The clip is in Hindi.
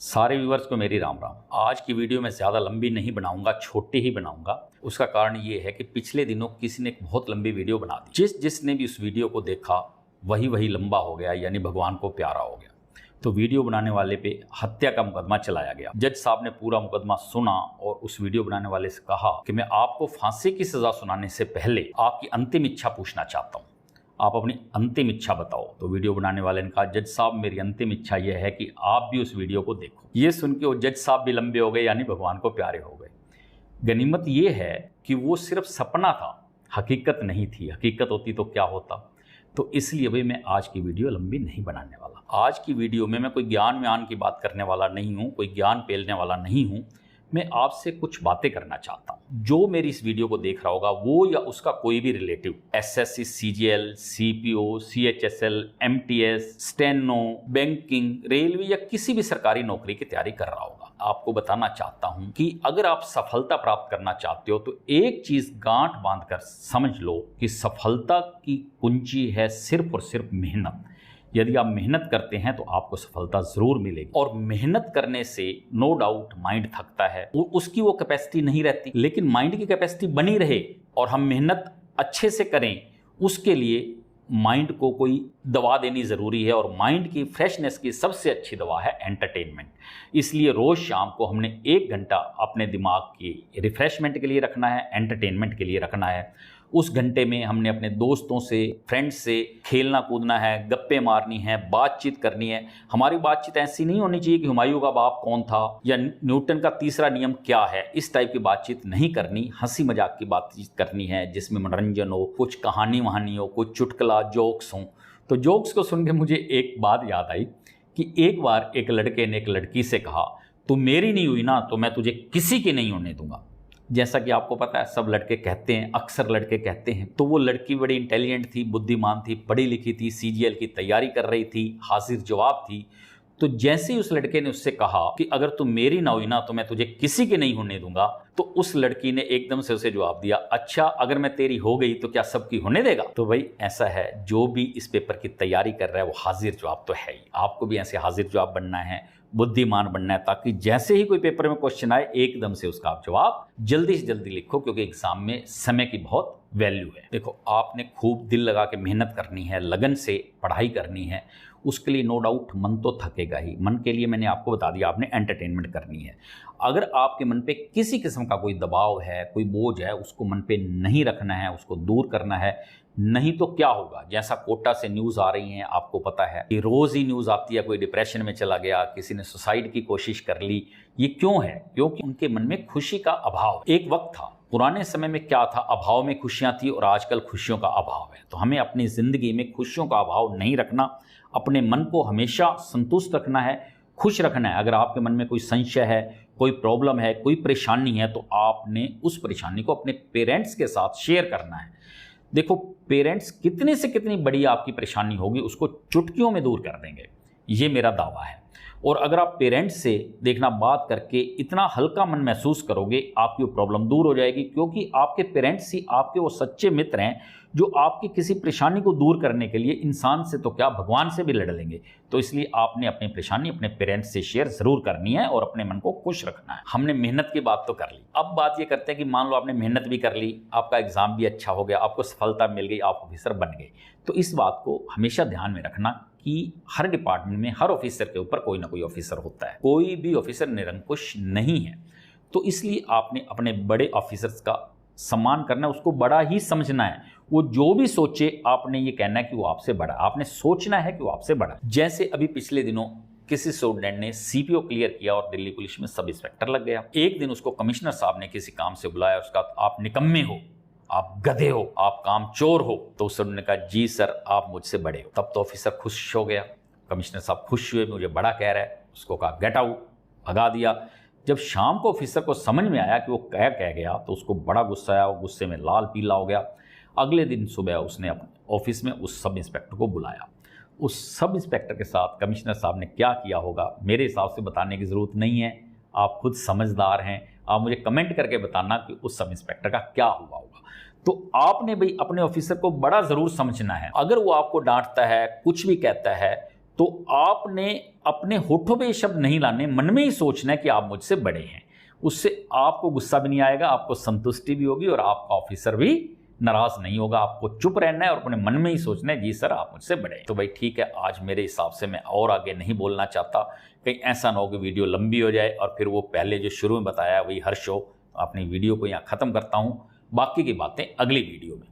सारे व्यूअर्स को मेरी राम राम। आज की वीडियो मैं ज़्यादा लंबी नहीं बनाऊंगा, छोटी ही बनाऊंगा। उसका कारण ये है कि पिछले दिनों किसी ने एक बहुत लंबी वीडियो बना दी। जिसने भी उस वीडियो को देखा वही लंबा हो गया, यानी भगवान को प्यारा हो गया। तो वीडियो बनाने वाले पे हत्या का मुकदमा चलाया गया। जज साहब ने पूरा मुकदमा सुना और उस वीडियो बनाने वाले से कहा कि मैं आपको फांसी की सज़ा सुनाने से पहले आपकी अंतिम इच्छा पूछना चाहता हूँ, आप अपनी अंतिम इच्छा बताओ। तो वीडियो बनाने वाले ने कहा, जज साहब मेरी अंतिम इच्छा यह है कि आप भी उस वीडियो को देखो। ये सुन के वो जज साहब भी लंबे हो गए, यानी भगवान को प्यारे हो गए। गनीमत ये है कि वो सिर्फ सपना था, हकीकत नहीं थी। हकीकत होती तो क्या होता। तो इसलिए भाई मैं आज की वीडियो लंबी नहीं बनाने वाला। आज की वीडियो में मैं कोई ज्ञान की बात करने वाला नहीं हूँ, कोई ज्ञान पेलने वाला नहीं हूँ। मैं आपसे कुछ बातें करना चाहता हूँ। जो मेरी इस वीडियो को देख रहा होगा वो या उसका कोई भी relative SSC, CGL, CPO, CHSL, MTS, steno, banking, railway या किसी भी सरकारी नौकरी की तैयारी कर रहा होगा, आपको बताना चाहता हूं कि अगर आप सफलता प्राप्त करना चाहते हो तो एक चीज गांठ बांधकर समझ लो कि सफलता की कुंजी है सिर्फ और सिर्फ मेहनत। यदि आप मेहनत करते हैं तो आपको सफलता जरूर मिलेगी। और मेहनत करने से नो डाउट माइंड थकता है, उसकी वो कैपेसिटी नहीं रहती, लेकिन माइंड की कैपेसिटी बनी रहे और हम मेहनत अच्छे से करें, उसके लिए माइंड को कोई दवा देनी ज़रूरी है। और माइंड की फ्रेशनेस की सबसे अच्छी दवा है एंटरटेनमेंट। इसलिए रोज़ शाम को हमने 1 घंटा अपने दिमाग की रिफ्रेशमेंट के लिए रखना है, एंटरटेनमेंट के लिए रखना है। उस घंटे में हमने अपने दोस्तों से, फ्रेंड्स से खेलना कूदना है, गप्पे मारनी है, बातचीत करनी है। हमारी बातचीत ऐसी नहीं होनी चाहिए कि हुमायूं का बाप कौन था या न्यूटन का तीसरा नियम क्या है। इस टाइप की बातचीत नहीं करनी। हंसी मजाक की बातचीत करनी है जिसमें मनोरंजन हो, कुछ कहानी वहानी हो, कुछ चुटकुला जोक्स हों। तो जोक्स को सुन के मुझे एक बात याद आई कि एक बार एक लड़के ने एक लड़की से कहा, तू मेरी नहीं हुई ना तो मैं तुझे किसी की नहीं होने दूंगा। जैसा कि आपको पता है सब लड़के कहते हैं, अक्सर लड़के कहते हैं। तो वो लड़की बड़ी इंटेलिजेंट थी, बुद्धिमान थी, पढ़ी लिखी थी, सीजीएल की तैयारी कर रही थी, हाजिर जवाब थी। तो जैसे ही उस लड़के ने उससे कहा कि अगर तू मेरी ना हुई ना तो मैं तुझे किसी के नहीं होने दूंगा, तो उस लड़की ने एकदम से उसे जवाब दिया, अच्छा अगर मैं तेरी हो गई तो क्या सबकी होने देगा। तो भाई ऐसा है, जो भी इस पेपर की तैयारी कर रहा है वो हाजिर जवाब तो है ही। आपको भी ऐसे हाजिर जवाब बनना है, बुद्धिमान बनना है, ताकि जैसे ही कोई पेपर में क्वेश्चन आए एकदम से उसका आप जवाब जल्दी से जल्दी लिखो, क्योंकि एग्जाम में समय की बहुत वैल्यू है। देखो, आपने खूब दिल लगा के मेहनत करनी है, लगन से पढ़ाई करनी है। उसके लिए नो डाउट मन तो थकेगा ही। मन के लिए मैंने आपको बता दिया, आपने एंटरटेनमेंट करनी है। अगर आपके मन पे किसी किस्म का कोई दबाव है, कोई बोझ है, उसको मन पे नहीं रखना है, उसको दूर करना है। नहीं तो क्या होगा, जैसा कोटा से न्यूज़ आ रही हैं, आपको पता है कि रोज़ ही न्यूज़ आती है, कोई डिप्रेशन में चला गया, किसी ने सुसाइड की कोशिश कर ली। ये क्यों है? क्योंकि उनके मन में खुशी का अभाव। एक वक्त था, पुराने समय में क्या था, अभाव में खुशियां थी, और आजकल खुशियों का अभाव है। तो हमें अपनी ज़िंदगी में खुशियों का अभाव नहीं रखना, अपने मन को हमेशा संतुष्ट रखना है, खुश रखना है। अगर आपके मन में कोई संशय है, कोई प्रॉब्लम है, कोई परेशानी है, तो आपने उस परेशानी को अपने पेरेंट्स के साथ शेयर करना है। देखो, पेरेंट्स कितने से कितनी बड़ी आपकी परेशानी होगी उसको चुटकियों में दूर कर देंगे, ये मेरा दावा है। और अगर आप पेरेंट्स से देखना बात करके इतना हल्का मन महसूस करोगे, आपकी वो प्रॉब्लम दूर हो जाएगी। क्योंकि आपके पेरेंट्स ही आपके वो सच्चे मित्र हैं जो आपकी किसी परेशानी को दूर करने के लिए इंसान से तो क्या, भगवान से भी लड़ लेंगे। तो इसलिए आपने अपनी परेशानी अपने पेरेंट्स से शेयर जरूर करनी है और अपने मन को खुश रखना है। हमने मेहनत की बात तो कर ली, अब बात ये करते हैं कि मान लो आपने मेहनत भी कर ली, आपका एग्जाम भी अच्छा हो गया, आपको सफलता मिल गई, आप ऑफिसर बन गए। तो इस बात को हमेशा ध्यान में रखना कि हर डिपार्टमेंट में, हर ऑफिसर के ऊपर कोई ना कोई ऑफिसर होता है। कोई भी ऑफिसर निरंकुश नहीं है। तो इसलिए आपने अपने बड़े ऑफिसर्स का सम्मान करना है, उसको बड़ा ही समझना है। वो जो भी सोचे आपने ये कहना है कि वो आपसे बड़ा, आपने सोचना है कि वो आपसे बड़ा। जैसे अभी पिछले दिनों किसी स्टूडेंट ने सीपीओ क्लियर किया और दिल्ली पुलिस में सब इंस्पेक्टर लग गया। एक दिन उसको कमिश्नर साहब ने किसी काम से बुलाया, उसका आप निकम्मे हो, आप गधे हो, आप काम चोर हो। तो उस ने कहा, जी सर आप मुझसे बड़े हो। तब तो ऑफिसर खुश हो गया, कमिश्नर साहब खुश हुए, मुझे बड़ा कह रहा है। उसको कहा गेट आउट, भगा दिया। जब शाम को ऑफिसर को समझ में आया कि वो क्या कह गया तो उसको बड़ा गुस्सा आया, वो गुस्से में लाल पीला हो गया। अगले दिन सुबह उसने अपने ऑफिस में उस सब इंस्पेक्टर को बुलाया। उस सब इंस्पेक्टर के साथ कमिश्नर साहब ने क्या किया होगा मेरे हिसाब से बताने की ज़रूरत नहीं है, आप खुद समझदार हैं। आप मुझे कमेंट करके बताना कि उस सब इंस्पेक्टर का क्या हुआ होगा। तो आपने भाई अपने ऑफिसर को बड़ा ज़रूर समझना है। अगर वो आपको डांटता है, कुछ भी कहता है, तो आपने अपने होठों पे ये शब्द नहीं लाने, मन में ही सोचना है कि आप मुझसे बड़े हैं। उससे आपको गुस्सा भी नहीं आएगा, आपको संतुष्टि भी होगी और आपका ऑफिसर भी नाराज नहीं होगा। आपको चुप रहना है और अपने मन में ही सोचना है जी सर आप मुझसे बड़े हैं। तो भाई ठीक है, आज मेरे हिसाब से मैं और आगे नहीं बोलना चाहता, कहीं ऐसा ना हो कि वीडियो लंबी हो जाए और फिर वो पहले जो शुरू में बताया वही हर शो। अपनी वीडियो को यहाँ ख़त्म करता हूँ, बाकी की बातें अगली वीडियो में।